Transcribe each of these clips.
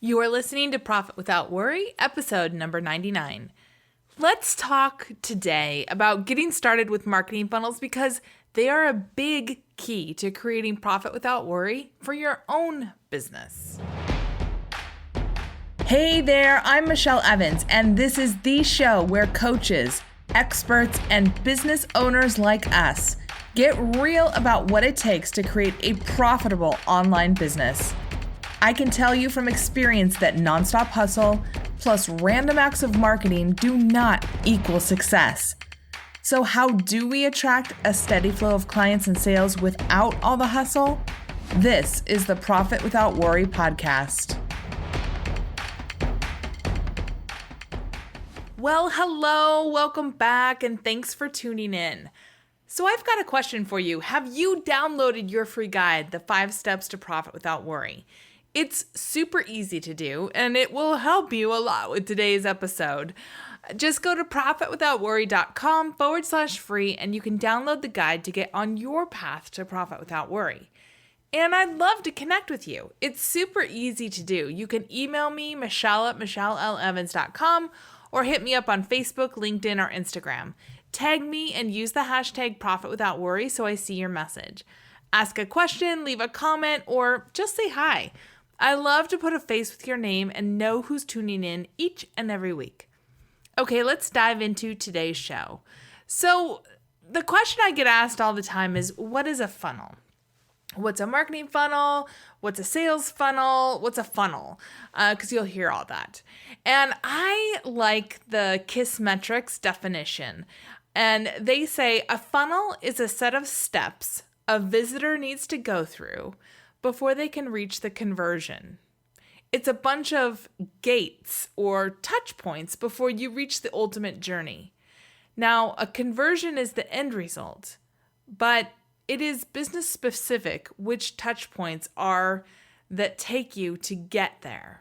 You are listening to Profit Without Worry, episode number 99. Let's talk today about getting started with marketing funnels because they are a big key to creating profit without worry for your own business. Hey there, I'm Michelle Evans, and this is the show where coaches, experts, and business owners like us get real about what it takes to create a profitable online business. I can tell you from experience that nonstop hustle plus random acts of marketing do not equal success. So how do we attract a steady flow of clients and sales without all the hustle? This is the Profit Without Worry podcast. Well, hello, welcome back, and thanks for tuning in. So I've got a question for you. Have you downloaded your free guide, The 5 Steps to Profit Without Worry? It's super easy to do, and it will help you a lot with today's episode. Just go to profitwithoutworry.com/free, and you can download the guide to get on your path to profit without worry. And I'd love to connect with you. It's super easy to do. You can email me, michelle@michelleLevans.com, or hit me up on Facebook, LinkedIn, or Instagram. Tag me and use the hashtag ProfitWithoutWorry so I see your message. Ask a question, leave a comment, or just say hi. I love to put a face with your name and know who's tuning in each and every week. Okay, let's dive into today's show. So the question I get asked all the time is, what is a funnel? What's a marketing funnel? What's a sales funnel? What's a funnel? Because you'll hear all that. And I like the Kissmetrics definition. And they say a funnel is a set of steps a visitor needs to go through before they can reach the conversion. It's a bunch of gates or touch points before you reach the ultimate journey. Now, a conversion is the end result, but it is business specific which touch points are that take you to get there.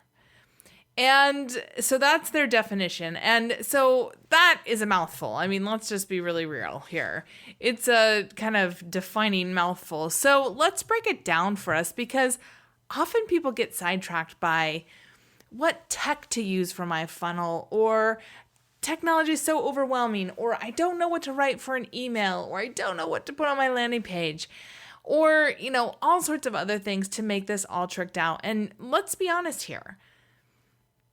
And so that's their definition. And so that is a mouthful. I mean, let's just be really real here. It's a kind of defining mouthful. So let's break it down for us because often people get sidetracked by what tech to use for my funnel, or technology is so overwhelming, or I don't know what to write for an email, or I don't know what to put on my landing page, or, all sorts of other things to make this all tricked out. And let's be honest here.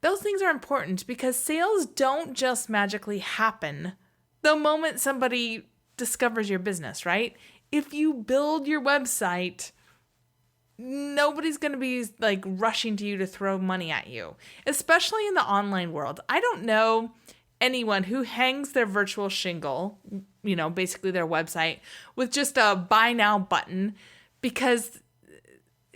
Those things are important because sales don't just magically happen the moment somebody discovers your business, right? If you build your website, nobody's going to be rushing to you to throw money at you, especially in the online world. I don't know anyone who hangs their virtual shingle, basically their website, with just a buy now button because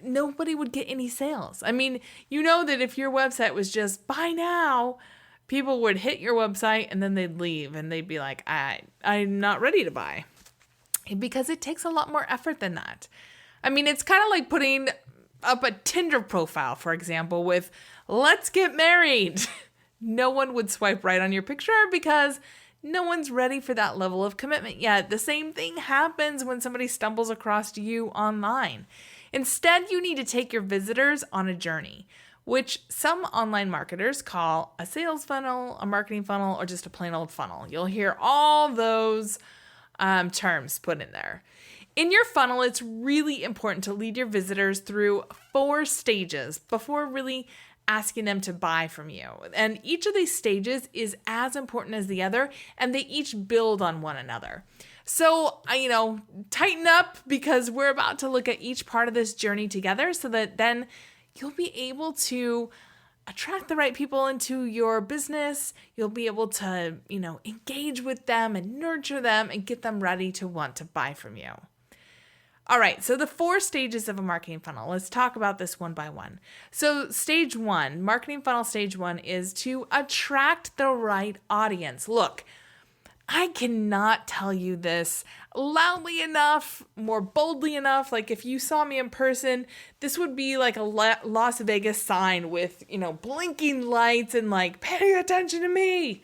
nobody would get any sales. I mean, that if your website was just buy now, people would hit your website and then they'd leave and they'd be like, I'm not ready to buy. Because it takes a lot more effort than that. I mean, it's kind of like putting up a Tinder profile, for example, with let's get married. No one would swipe right on your picture because no one's ready for that level of commitment yet. The same thing happens when somebody stumbles across you online. Instead, you need to take your visitors on a journey, which some online marketers call a sales funnel, a marketing funnel, or just a plain old funnel. You'll hear all those terms put in there. In your funnel, it's really important to lead your visitors through 4 stages before really asking them to buy from you. And each of these stages is as important as the other, and they each build on one another. So, tighten up because we're about to look at each part of this journey together so that then you'll be able to attract the right people into your business. You'll be able to, engage with them and nurture them and get them ready to want to buy from you. All right, so the 4 stages of a marketing funnel. Let's talk about this one by one. So stage 1, marketing funnel stage 1 is to attract the right audience. Look, I cannot tell you this loudly enough, more boldly enough. Like if you saw me in person, this would be like a Las Vegas sign with, blinking lights and pay attention to me.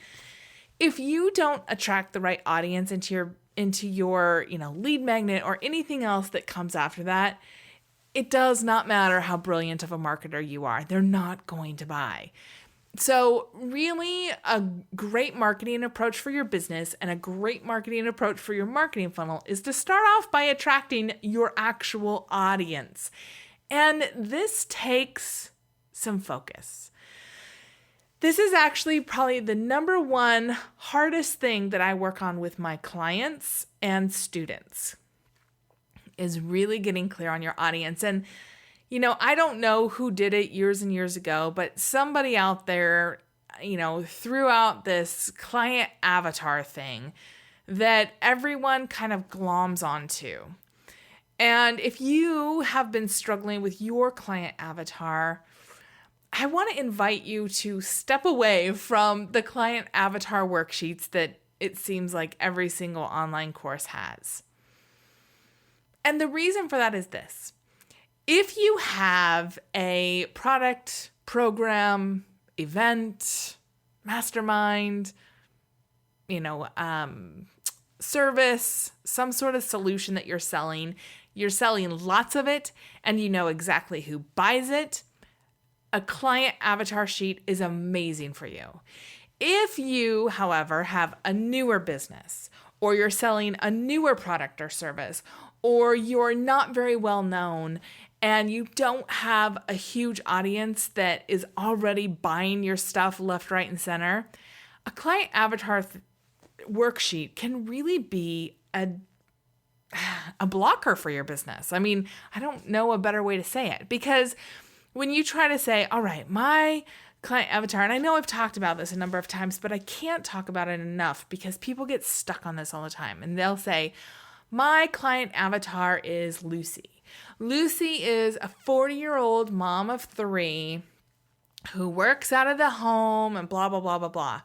If you don't attract the right audience into your lead magnet or anything else that comes after that, it does not matter how brilliant of a marketer you are. They're not going to buy. So really, a great marketing approach for your business and a great marketing approach for your marketing funnel is to start off by attracting your actual audience. And this takes some focus. This is actually probably the number one hardest thing that I work on with my clients and students, is really getting clear on your audience. And I don't know who did it years and years ago, but somebody out there, threw out this client avatar thing that everyone kind of gloms onto. And if you have been struggling with your client avatar, I want to invite you to step away from the client avatar worksheets that it seems like every single online course has. And the reason for that is this. If you have a product, program, event, mastermind, service, some sort of solution that you're selling lots of it, and you know exactly who buys it, a client avatar sheet is amazing for you. If you, however, have a newer business, or you're selling a newer product or service, or you're not very well known, and you don't have a huge audience that is already buying your stuff left, right, and center, a client avatar worksheet can really be a blocker for your business. I mean, I don't know a better way to say it, because when you try to say, all right, my client avatar, and I know I've talked about this a number of times, but I can't talk about it enough because people get stuck on this all the time. And they'll say, my client avatar is Lucy. Lucy is a 40-year-old mom of 3 who works out of the home and blah, blah, blah, blah, blah.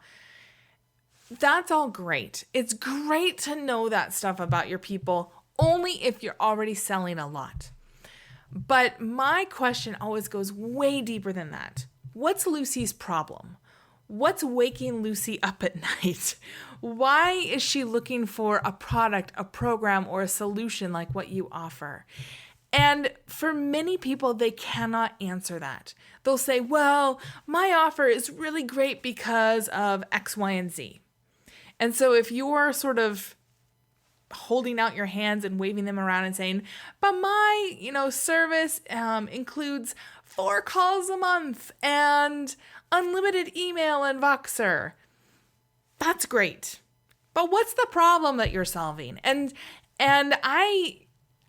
That's all great. It's great to know that stuff about your people only if you're already selling a lot. But my question always goes way deeper than that. What's Lucy's problem? What's waking Lucy up at night? Why is she looking for a product, a program, or a solution like what you offer? And for many people, they cannot answer that. They'll say, well, my offer is really great because of X, Y, and Z. And so if you're sort of holding out your hands and waving them around and saying, but my, service includes 4 calls a month and unlimited email and Voxer, that's great. But what's the problem that you're solving? And I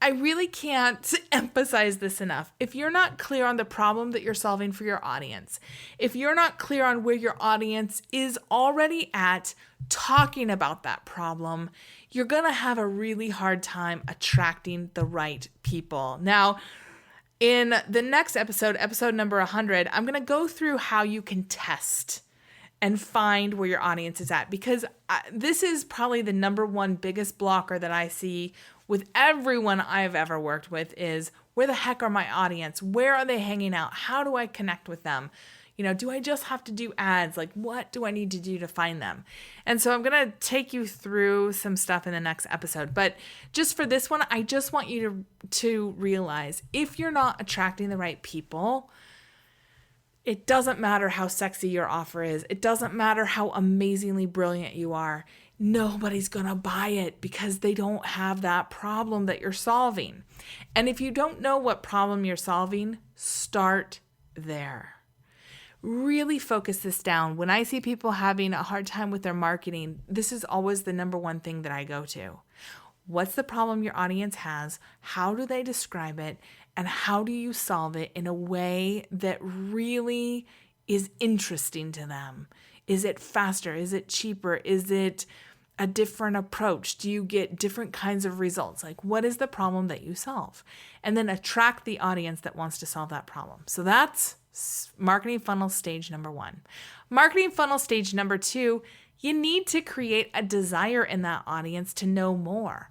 really can't emphasize this enough. If you're not clear on the problem that you're solving for your audience, if you're not clear on where your audience is already at talking about that problem, you're going to have a really hard time attracting the right people. Now, in the next episode number 100, I'm going to go through how you can test and find where your audience is at, because this is probably the number one biggest blocker that I see with everyone I've ever worked with is, where the heck are my audience? Where are they hanging out? How do I connect with them? Do I just have to do ads? Like, what do I need to do to find them? And so I'm going to take you through some stuff in the next episode. But just for this one, I just want you to realize, if you're not attracting the right people, it doesn't matter how sexy your offer is. It doesn't matter how amazingly brilliant you are. Nobody's going to buy it because they don't have that problem that you're solving. And if you don't know what problem you're solving, start there. Really focus this down. When I see people having a hard time with their marketing, this is always the number one thing that I go to. What's the problem your audience has? How do they describe it? And how do you solve it in a way that really is interesting to them? Is it faster? Is it cheaper? Is it a different approach? Do you get different kinds of results? Like, what is the problem that you solve? And then attract the audience that wants to solve that problem. So that's marketing funnel stage number 1. Marketing funnel stage number 2, you need to create a desire in that audience to know more.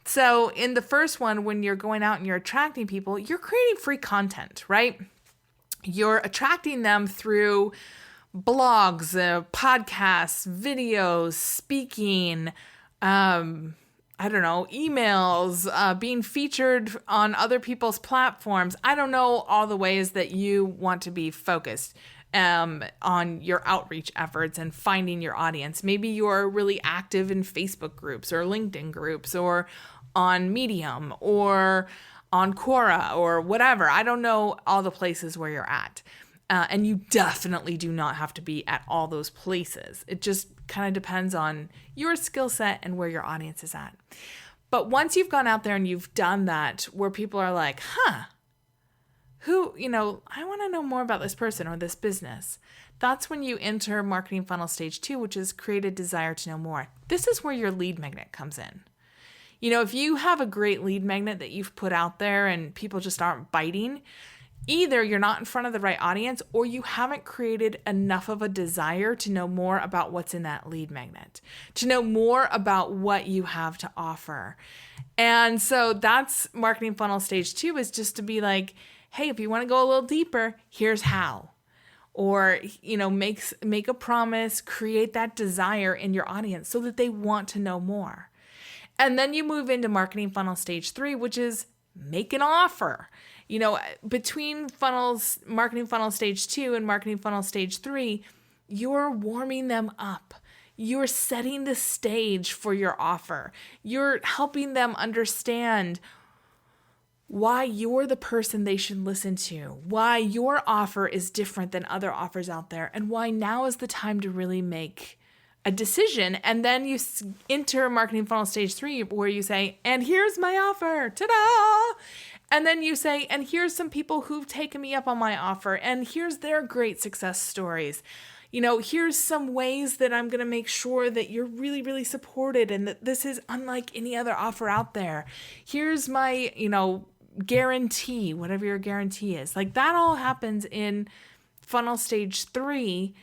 So in the first one, when you're going out and you're attracting people, you're creating free content, right? You're attracting them through blogs, podcasts, videos, speaking, I don't know, emails, being featured on other people's platforms. I don't know all the ways that you want to be focused on your outreach efforts and finding your audience. Maybe you're really active in Facebook groups or LinkedIn groups or on Medium or on Quora or whatever. I don't know all the places where you're at. And you definitely do not have to be at all those places. It just kind of depends on your skill set and where your audience is at. But once you've gone out there and you've done that, where people are like, who, I want to know more about this person or this business. That's when you enter marketing funnel stage 2, which is create a desire to know more. This is where your lead magnet comes in. If you have a great lead magnet that you've put out there and people just aren't biting, either you're not in front of the right audience or you haven't created enough of a desire to know more about what's in that lead magnet, to know more about what you have to offer. And so that's marketing funnel stage 2, is just to be like, hey, if you want to go a little deeper, here's how. Or, make a promise, create that desire in your audience so that they want to know more. And then you move into marketing funnel stage 3, which is make an offer. Between marketing funnel stage 2 and marketing funnel stage 3, you're warming them up. You're setting the stage for your offer. You're helping them understand why you're the person they should listen to, why your offer is different than other offers out there, and why now is the time to really make a decision. And then you enter marketing funnel stage 3, where you say, and here's my offer, ta-da! And then you say, and here's some people who've taken me up on my offer, and here's their great success stories. Here's some ways that I'm going to make sure that you're really, really supported and that this is unlike any other offer out there. Here's my, guarantee, whatever your guarantee is. Like, that all happens in funnel stage 3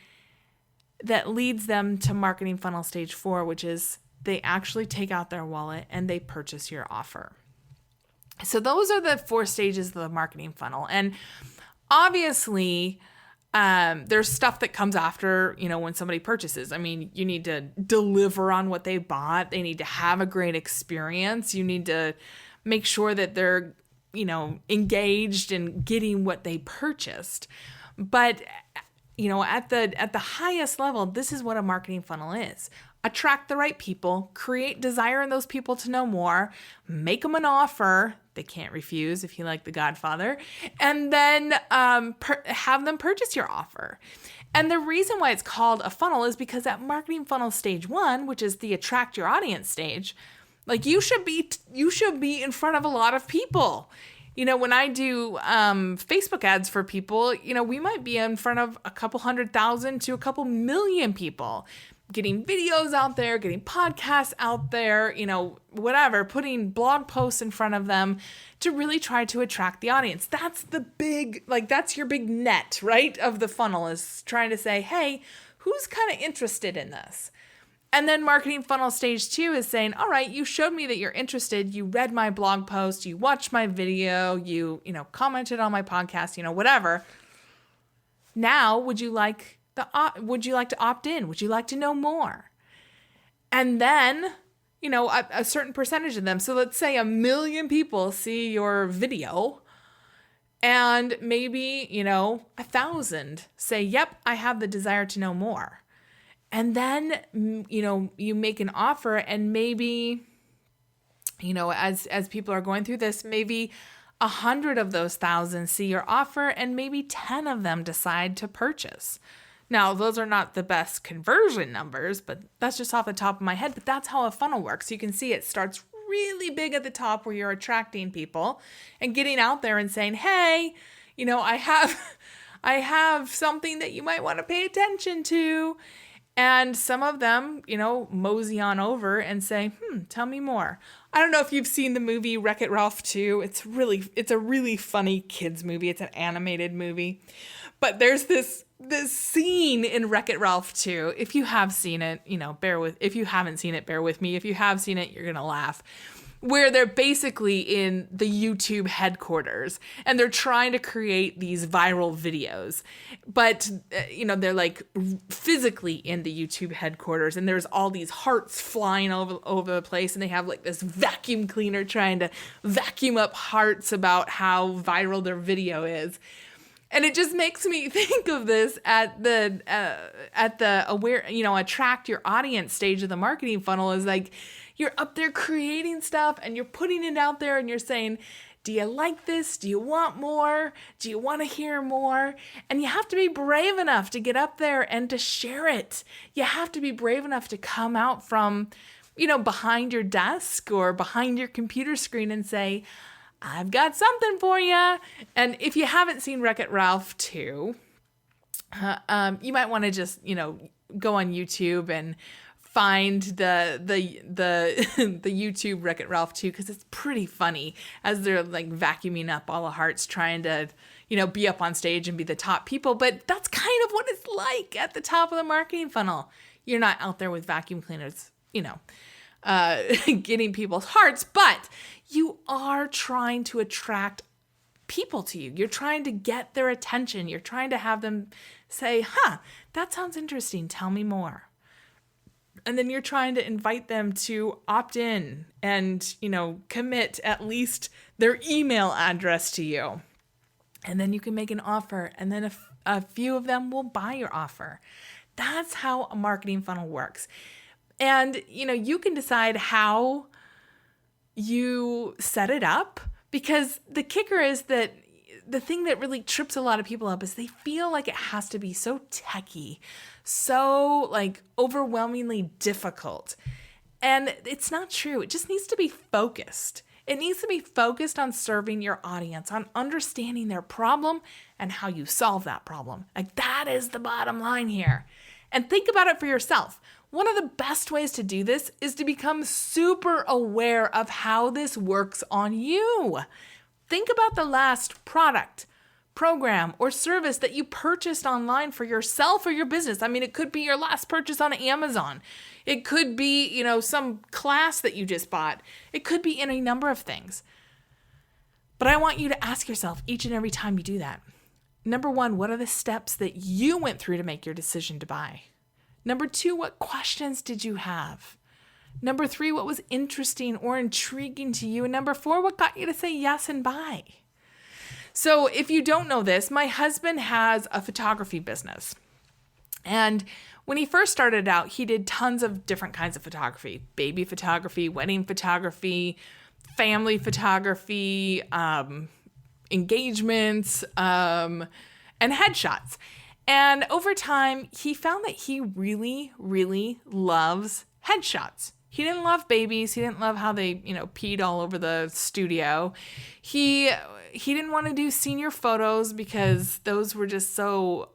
that leads them to marketing funnel stage 4, which is they actually take out their wallet and they purchase your offer. So those are the 4 stages of the marketing funnel. And obviously, there's stuff that comes after, when somebody purchases. I mean, you need to deliver on what they bought. They need to have a great experience. You need to make sure that they're, engaged in getting what they purchased. But, at the highest level, this is what a marketing funnel is. Attract the right people, create desire in those people to know more, make them an offer they can't refuse if you like The Godfather, and then have them purchase your offer. And the reason why it's called a funnel is because at marketing funnel stage 1, which is the attract your audience stage, like you should be in front of a lot of people. When I do Facebook ads for people, we might be in front of a couple 100,000 to a couple million people, getting videos out there, getting podcasts out there, whatever, putting blog posts in front of them to really try to attract the audience. That's that's your big net, right, of the funnel, is trying to say, hey, who's kind of interested in this? And then marketing funnel stage 2 is saying, all right, you showed me that you're interested. You read my blog post, you watched my video, you commented on my podcast, whatever. Now, would you like to opt in? Would you like to know more? And then, a certain percentage of them. So let's say 1 million people see your video and maybe, 1,000 say, yep, I have the desire to know more. And then, you make an offer and maybe, as people are going through this, maybe 100 of those 1,000 see your offer and maybe 10 of them decide to purchase. Now, those are not the best conversion numbers, but that's just off the top of my head. But that's how a funnel works. You can see it starts really big at the top where you're attracting people and getting out there and saying, hey, I have something that you might want to pay attention to. And some of them, mosey on over and say, tell me more. I don't know if you've seen the movie Wreck-It Ralph 2. It's a really funny kids movie. It's an animated movie. But there's this scene in Wreck-It Ralph 2. If you have seen it, bear with. If you haven't seen it, bear with me. If you have seen it, you're going to laugh. where they're basically in the YouTube headquarters and they're trying to create these viral videos. But, they're like physically in the YouTube headquarters and there's all these hearts flying over the place and they have like this vacuum cleaner trying to vacuum up hearts about how viral their video is. And it just makes me think of this at the attract your audience stage of the marketing funnel is like, you're up there creating stuff and you're putting it out there and you're saying, do you like this? Do you want more? Do you want to hear more? And you have to be brave enough to get up there and to share it. You have to be brave enough to come out from, behind your desk or behind your computer screen and say, I've got something for you. And if you haven't seen Wreck-It Ralph 2, you might want to just, go on YouTube and find the YouTube Wreck-It Ralph 2 because it's pretty funny as they're like vacuuming up all the hearts trying to, be up on stage and be the top people. But that's kind of what it's like at the top of the marketing funnel. You're not out there with vacuum cleaners, getting people's hearts, but you are trying to attract people to you. You're trying to get their attention. You're trying to have them say, that sounds interesting. Tell me more. And then you're trying to invite them to opt in and, commit at least their email address to you. And then you can make an offer and then a few of them will buy your offer. That's how a marketing funnel works. And, you can decide how you set it up because the kicker is that the thing that really trips a lot of people up is they feel like it has to be so techy, so like overwhelmingly difficult. And it's not true. It just needs to be focused. It needs to be focused on serving your audience, on understanding their problem and how you solve that problem. Like that is the bottom line here. And think about it for yourself. One of the best ways to do this is to become super aware of how this works on you. Think about the last product, program, or service that you purchased online for yourself or your business. I mean, it could be your last purchase on Amazon. It could be, some class that you just bought. It could be any number of things. But I want you to ask yourself each and every time you do that. Number one, what are the steps that you went through to make your decision to buy? Number two, what questions did you have? Number three, what was interesting or intriguing to you? And number four, what got you to say yes and buy? So if you don't know this, my husband has a photography business. And when he first started out, he did tons of different kinds of photography: baby photography, wedding photography, family photography, engagements, and headshots. And over time, he found that he really, really loves headshots. He didn't love babies. He didn't love how they, peed all over the studio. He didn't want to do senior photos because those were just so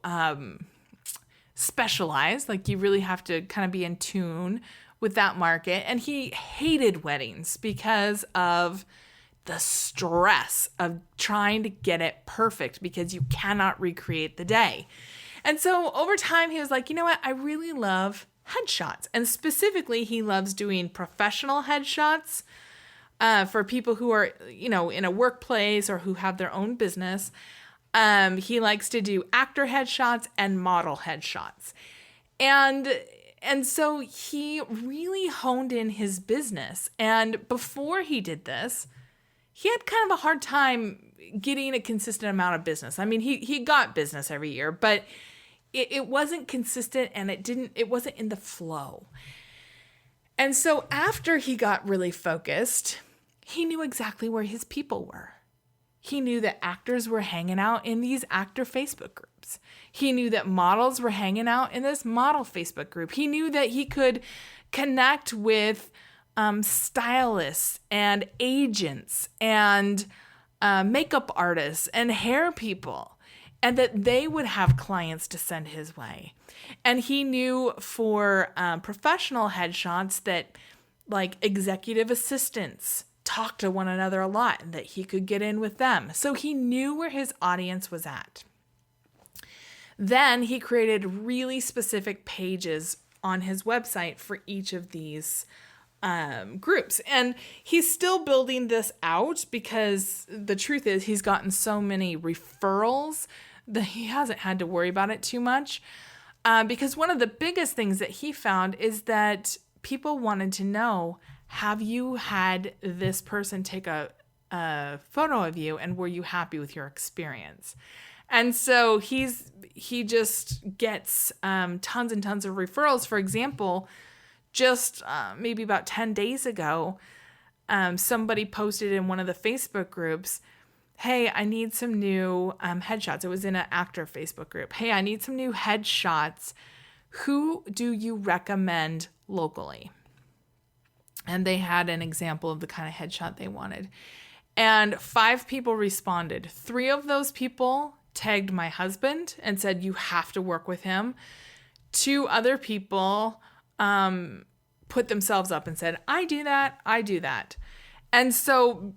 specialized. Like you really have to kind of be in tune with that market. And he hated weddings because of the stress of trying to get it perfect because you cannot recreate the day. And so over time, he was like, you know what? I really love headshots. And specifically, he loves doing professional headshots for people who are, in a workplace or who have their own business. He likes to do actor headshots and model headshots. And so he really honed in his business. And before he did this, he had kind of a hard time getting a consistent amount of business. I mean, he got business every year, but it wasn't consistent and it wasn't in the flow. And so after he got really focused, he knew exactly where his people were. He knew that actors were hanging out in these actor Facebook groups. He knew that models were hanging out in this model Facebook group. He knew that he could connect with stylists and agents and makeup artists and hair people, and that they would have clients to send his way. And he knew for professional headshots that like executive assistants talk to one another a lot and that he could get in with them. So he knew where his audience was at. Then he created really specific pages on his website for each of these groups. And he's still building this out because the truth is he's gotten so many referrals that he hasn't had to worry about it too much. Because one of the biggest things that he found is that people wanted to know, have you had this person take a photo of you and were you happy with your experience? And so he just gets tons and tons of referrals. For example, just maybe about 10 days ago, somebody posted in one of the Facebook groups, hey, I need some new headshots. It was in an actor Facebook group. Hey, I need some new headshots. Who do you recommend locally? And they had an example of the kind of headshot they wanted. And 5 people responded. 3 of those people tagged my husband and said, you have to work with him. 2 other people put themselves up and said, I do that. And so,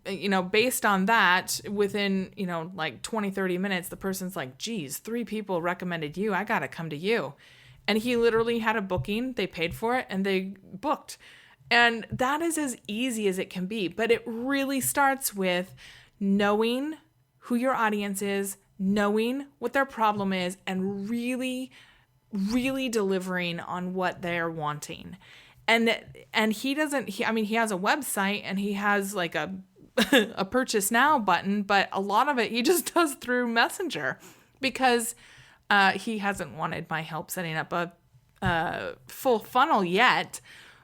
based on that, within, like 20, 30 minutes, the person's like, geez, 3 people recommended you. I got to come to you. And he literally had a booking. They paid for it and they booked. And that is as easy as it can be. But it really starts with knowing who your audience is, knowing what their problem is, and really, really delivering on what they're wanting. And he has a website and he has like a purchase now button, but a lot of it he just does through Messenger because he hasn't wanted my help setting up a full funnel yet.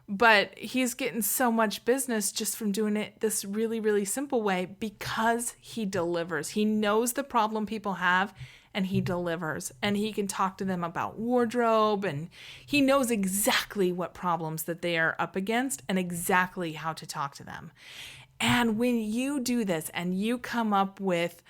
But he's getting so much business just from doing it this really, really simple way because he delivers. He knows the problem people have and he delivers. And he can talk to them about wardrobe and he knows exactly what problems that they are up against and exactly how to talk to them. And when you do this and you come up with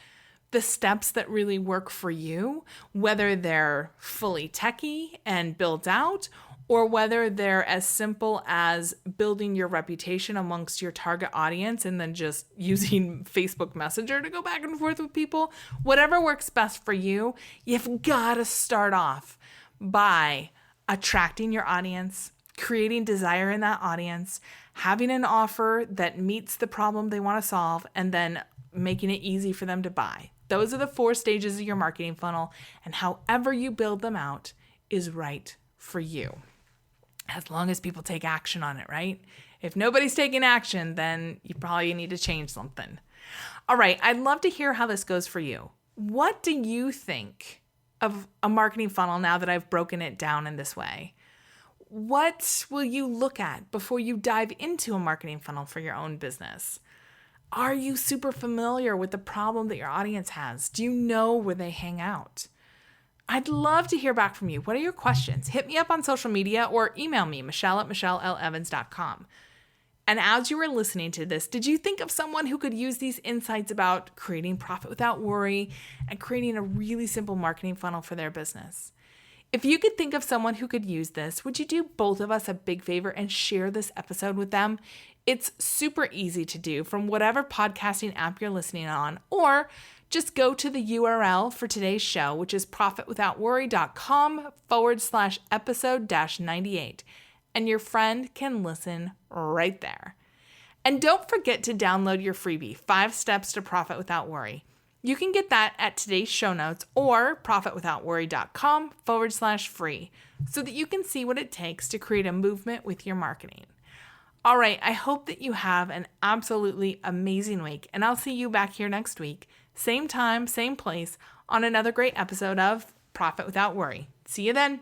the steps that really work for you, whether they're fully techie and built out, or whether they're as simple as building your reputation amongst your target audience and then just using Facebook Messenger to go back and forth with people, whatever works best for you, you've got to start off by attracting your audience, creating desire in that audience, having an offer that meets the problem they want to solve, and then making it easy for them to buy. Those are the 4 stages of your marketing funnel, and however you build them out is right for you. As long as people take action on it, right? If nobody's taking action, then you probably need to change something. All right, I'd love to hear how this goes for you. What do you think of a marketing funnel now that I've broken it down in this way? What will you look at before you dive into a marketing funnel for your own business? Are you super familiar with the problem that your audience has? Do you know where they hang out? I'd love to hear back from you. What are your questions? Hit me up on social media or email me, Michelle@michellelevans.com. And as you were listening to this, did you think of someone who could use these insights about creating profit without worry and creating a really simple marketing funnel for their business? If you could think of someone who could use this, would you do both of us a big favor and share this episode with them? It's super easy to do from whatever podcasting app you're listening on, or just go to the URL for today's show, which is profitwithoutworry.com/episode-98, and your friend can listen right there. And don't forget to download your freebie, 5 Steps to Profit Without Worry. You can get that at today's show notes or profitwithoutworry.com/free so that you can see what it takes to create a movement with your marketing. All right, I hope that you have an absolutely amazing week, and I'll see you back here next week. Same time, same place, on another great episode of Profit Without Worry. See you then.